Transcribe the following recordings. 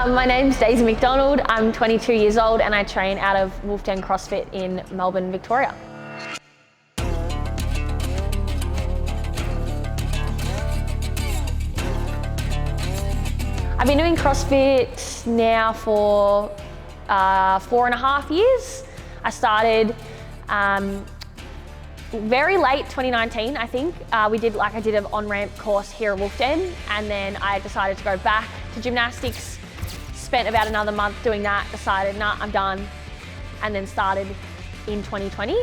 My name's Daisy Mcdonald. I'm 22 years old and I train out of Wolf Den CrossFit in Melbourne, Victoria. I've been doing CrossFit now for 4.5 years. I started very late 2019, I think. I did an on-ramp course here at Wolf Den, and then I decided to go back to gymnastics. Spent about another month doing that, decided, nah, I'm done, and then started in 2020.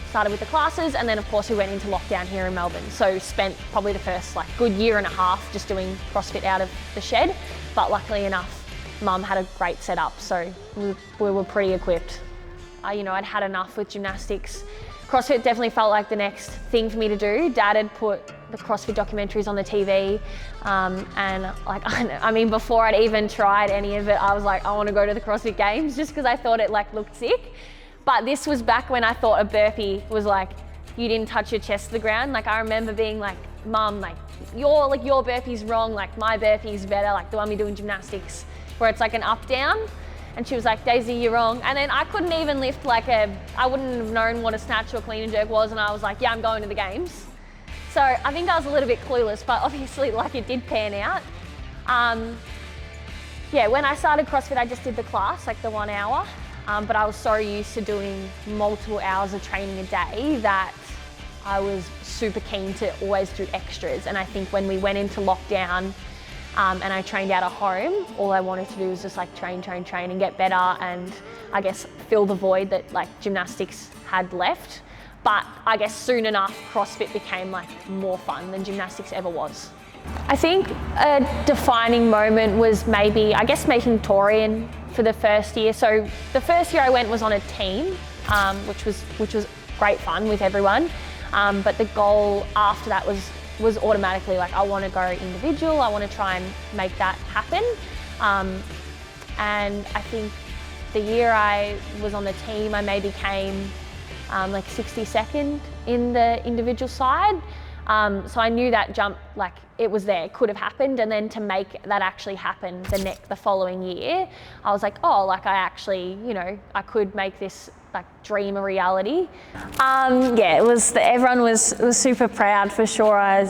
Started with the classes, and then of course we went into lockdown here in Melbourne. So spent probably the first good year and a half just doing CrossFit out of the shed. But luckily enough, Mum had a great setup, so we were pretty equipped. I'd had enough with gymnastics. CrossFit definitely felt like the next thing for me to do. Dad had put the CrossFit documentaries on the TV, and before I'd even tried any of it, I was like, I want to go to the CrossFit Games just because I thought it looked sick. But this was back when I thought a burpee was you didn't touch your chest to the ground. I remember being like, Mum, your burpee's wrong, my burpee's better, the one we do in gymnastics, where it's an up down. And she was like, Daisy, you're wrong. And then I couldn't even lift I wouldn't have known what a snatch or clean and jerk was. And I was like, yeah, I'm going to the games. So I think I was a little bit clueless, but obviously it did pan out. When I started CrossFit, I just did the class, the 1 hour. But I was so used to doing multiple hours of training a day that I was super keen to always do extras. And I think when we went into lockdown, and I trained out of home, all I wanted to do was just train and get better, and I guess fill the void that gymnastics had left. But I guess soon enough, CrossFit became more fun than gymnastics ever was. I think a defining moment was maybe, making Torian for the first year. So the first year I went was on a team, which was great fun with everyone. But the goal after that was automatically I want to go individual. I want to try and make that happen. And I think the year I was on the team, I maybe came 62nd in the individual side. So I knew that jump, it was there, it could have happened. And then to make that actually happen the following year, I was I actually, I could make this dream a reality. It was, everyone was super proud for sure. I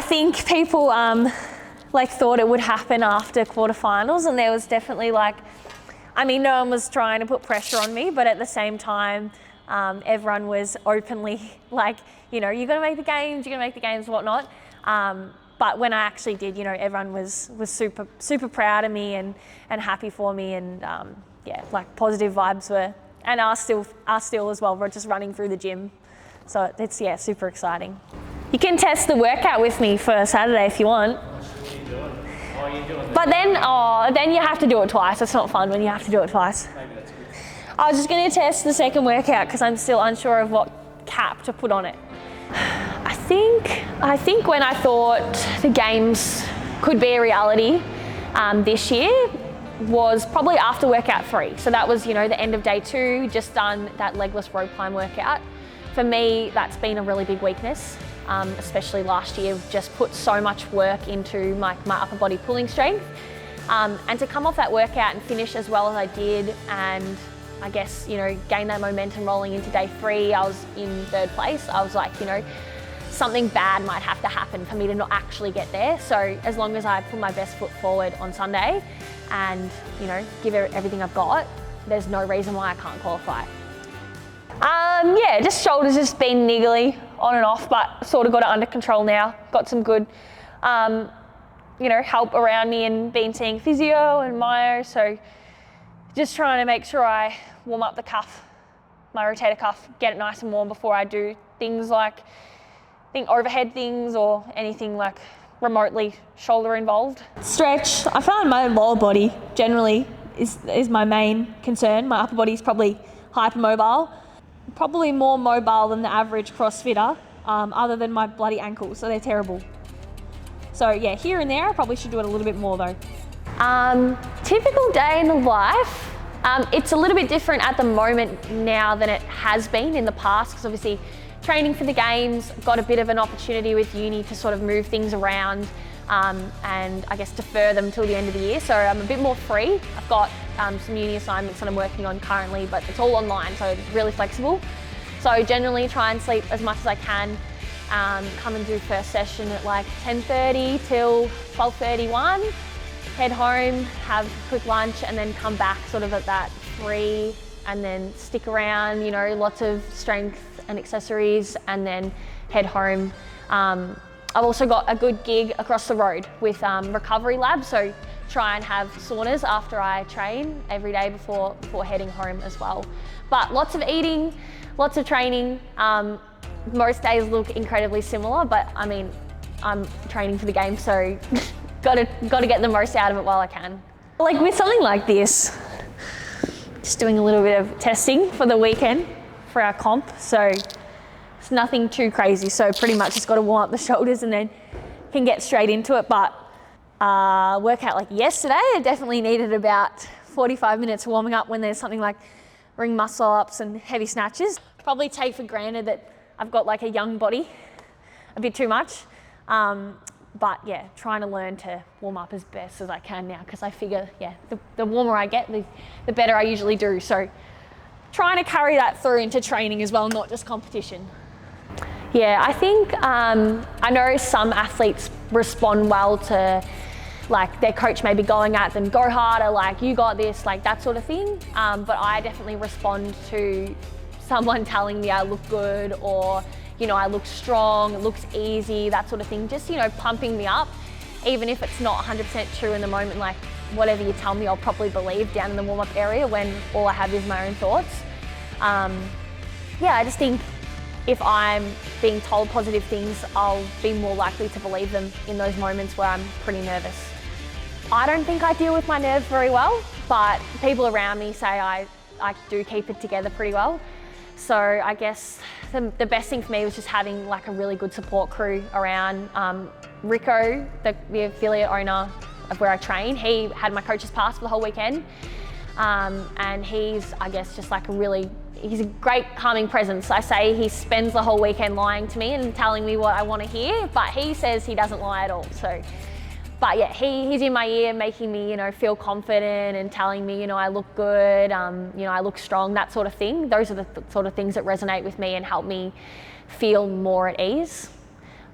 think people thought it would happen after quarterfinals, and there was definitely no one was trying to put pressure on me, but at the same time, everyone was openly you're gonna make the games, whatnot. But when I actually did, everyone was super proud of me and happy for me, and positive vibes were, and are still as well. We're just running through the gym, so it's super exciting. You can test the workout with me for Saturday if you want. But then you have to do it twice. It's not fun when you have to do it twice. Maybe that's good. I was just going to test the second workout because I'm still unsure of what cap to put on it. I think when I thought the games could be a reality this year was probably after workout 3. So that was, the end of day 2, just done that legless rope climb workout. For me, that's been a really big weakness, especially last year. Just put so much work into my upper body pulling strength. And to come off that workout and finish as well as I did, and I guess, gain that momentum rolling into day 3, I was in 3rd place. I was something bad might have to happen for me to not actually get there. So as long as I put my best foot forward on Sunday and, give everything I've got, there's no reason why I can't qualify. Just shoulders just been niggly on and off, but sort of got it under control now. Got some good, help around me, and been seeing physio and myo. So just trying to make sure I warm up the cuff, my rotator cuff, get it nice and warm before I do things overhead things or anything remotely shoulder involved. Stretch. I find my lower body generally is my main concern. My upper body is probably hypermobile, probably more mobile than the average CrossFitter, other than my bloody ankles, so they're terrible. So here and there, I probably should do it a little bit more though. Typical day in the life. It's a little bit different at the moment now than it has been in the past, because obviously training for the games, got a bit of an opportunity with uni to sort of move things around. and I guess defer them till the end of the year. So I'm a bit more free. I've got some uni assignments that I'm working on currently, but it's all online, so it's really flexible. So generally try and sleep as much as I can. Come and do first session at like 10:30 till 12:31. Head home, have a quick lunch, and then come back sort of at that 3, and then stick around, you know, lots of strength and accessories, and then head home. I've also got a good gig across the road with Recovery Lab, so try and have saunas after I train every day before heading home as well. But lots of eating, lots of training. Most days look incredibly similar, but I mean, I'm training for the game, so got to get the most out of it while I can. Like with something like this, just doing a little bit of testing for the weekend for our comp, so it's nothing too crazy. So pretty much just got to warm up the shoulders and then can get straight into it. But workout like yesterday, I definitely needed about 45 minutes warming up when there's something like ring muscle ups and heavy snatches. Probably take for granted that I've got like a young body, a bit too much. But yeah, trying to learn to warm up as best as I can now, because I figure, yeah, the warmer I get, the better I usually do. So trying to carry that through into training as well, not just competition. Yeah, I think I know some athletes respond well to like their coach maybe going at them, go harder, like you got this, like that sort of thing. But I definitely respond to someone telling me I look good, or you know, I look strong, it looks easy, that sort of thing. Just, you know, pumping me up, even if it's not 100% true in the moment. Like whatever you tell me, I'll probably believe down in the warm-up area when all I have is my own thoughts. Yeah, I just think if I'm being told positive things, I'll be more likely to believe them in those moments where I'm pretty nervous. I don't think I deal with my nerves very well, but people around me say I do keep it together pretty well. So I guess the best thing for me was just having like a really good support crew around. Rico, the affiliate owner of where I train, he had my coach's pass for the whole weekend. And he's, I guess, just like he's a great calming presence. I say he spends the whole weekend lying to me and telling me what I want to hear, but he says he doesn't lie at all. So, but yeah, he's in my ear, making me, you know, feel confident and telling me, you know, I look good, you know, I look strong, that sort of thing. Those are the sort of things that resonate with me and help me feel more at ease.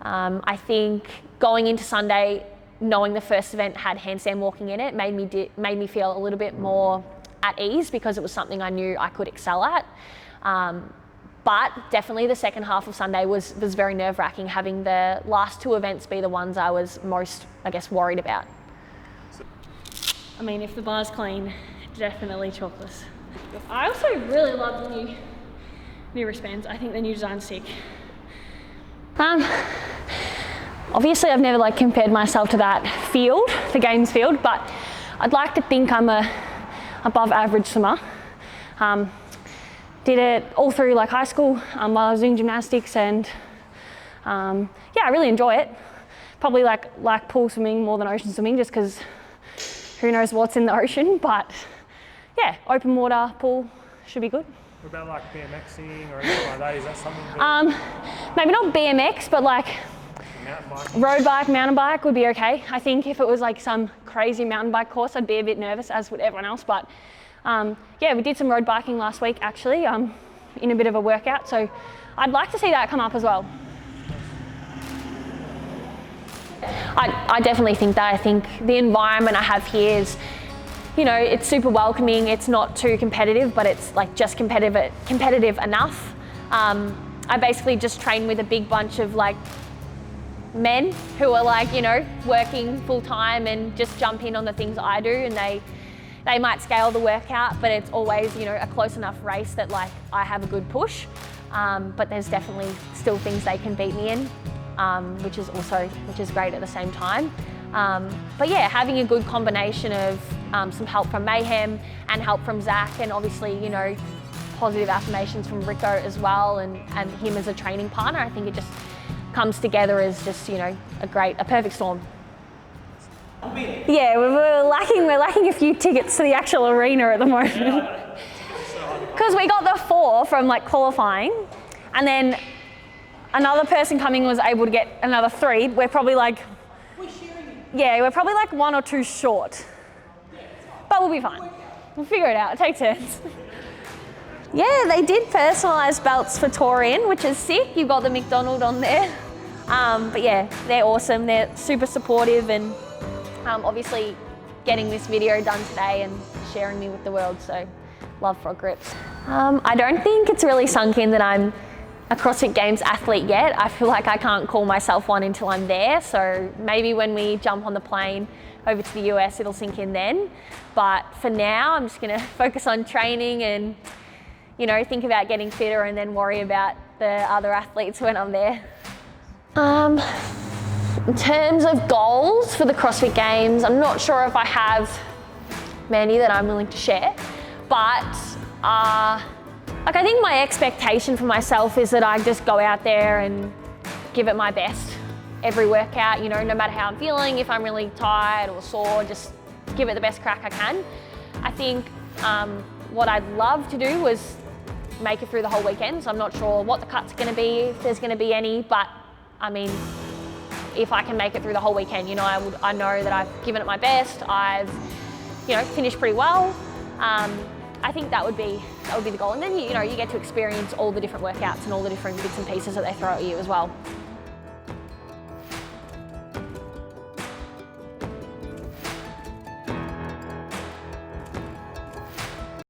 I think going into Sunday, knowing the first event had handstand walking in it, made me feel a little bit more at ease, because it was something I knew I could excel at. But definitely the second half of Sunday was very nerve-wracking, having the last 2 events be the ones I was most, I guess, worried about. I mean, if the bar's clean, definitely chalkless. I also really love the new wristbands. I think the new design's sick. Obviously I've never like compared myself to that field, the games field, but I'd like to think I'm a above average swimmer. Did it all through like high school while I was doing gymnastics, and yeah, I really enjoy it. Probably like pool swimming more than ocean swimming, just because who knows what's in the ocean, but yeah, open water, pool should be good. What about like BMXing or anything like that? Is that something that... Maybe not BMX, but like road bike, mountain bike would be okay. I think if it was like some crazy mountain bike course, I'd be a bit nervous, as would everyone else. But yeah, we did some road biking last week actually, in a bit of a workout. So I'd like to see that come up as well. I definitely think that. I think the environment I have here is, you know, it's super welcoming. It's not too competitive, but it's like just competitive enough. I basically just train with a big bunch of like men who are like, you know, working full time and just jump in on the things I do, and they might scale the workout, but it's always, you know, a close enough race that like I have a good push. But there's definitely still things they can beat me in, which is great at the same time. But yeah, having a good combination of some help from Mayhem and help from Zach, and obviously, you know, positive affirmations from Rico as well, and him as a training partner, I think it just comes together as just, you know, a perfect storm. Yeah, we're lacking a few tickets to the actual arena at the moment. Because we got the 4 from like qualifying, and then another person coming was able to get another 3. We're probably like, Yeah, we're probably like 1 or 2 short. But we'll be fine. We'll figure it out, take turns. Yeah, they did personalised belts for Torian, which is sick. You've got the Mcdonald on there. But yeah, they're awesome. They're super supportive, and obviously getting this video done today and sharing me with the world, so love frog grips. I don't think it's really sunk in that I'm a CrossFit Games athlete yet. I feel like I can't call myself one until I'm there, so maybe when we jump on the plane over to the US, it'll sink in then. But for now, I'm just gonna focus on training and, you know, think about getting fitter and then worry about the other athletes when I'm there. In terms of goals for the CrossFit Games, I'm not sure if I have many that I'm willing to share, but like I think my expectation for myself is that I just go out there and give it my best every workout, you know, no matter how I'm feeling, if I'm really tired or sore, just give it the best crack I can. I think what I'd love to do was make it through the whole weekend, so I'm not sure what the cut's gonna be, if there's gonna be any, but I mean, if I can make it through the whole weekend, you know, I know that I've given it my best, I've, you know, finished pretty well. I think that would be the goal. And then, you know, you get to experience all the different workouts and all the different bits and pieces that they throw at you as well.